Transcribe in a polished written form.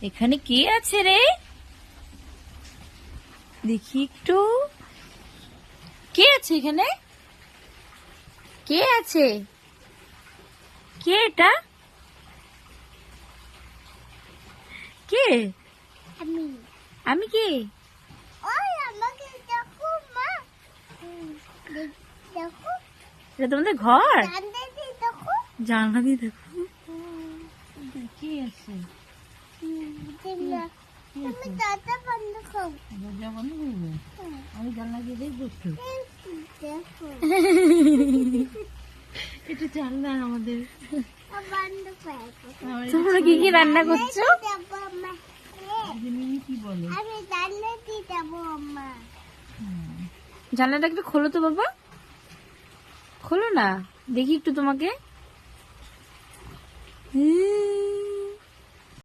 এখানে কে আছে রে? দেখি একটু, কে আছে এখানে? কে আছে? কে এটা? কে? আমি আমি কে? ওই আমাকে দেখো মা দেখো এটা তোমাদের ঘর? জানতে দেখো জানলা দিয়ে দেখো। কে আছে? তুমি দাদা বন্ধ খাও দরজা বন্ধ করবে? আমি জানলা দিয়ে দেখবো একটু। দেখো এটা জানলা আমাদের। বন্ধ করো তোমরা কি কি রান্না করছো? আমি কি বলে? জানলে দিয়ে যাবো আম্মা জানলাটা একটু খোলো তো বাবা, খোলো না দেখি একটু তোমাকে।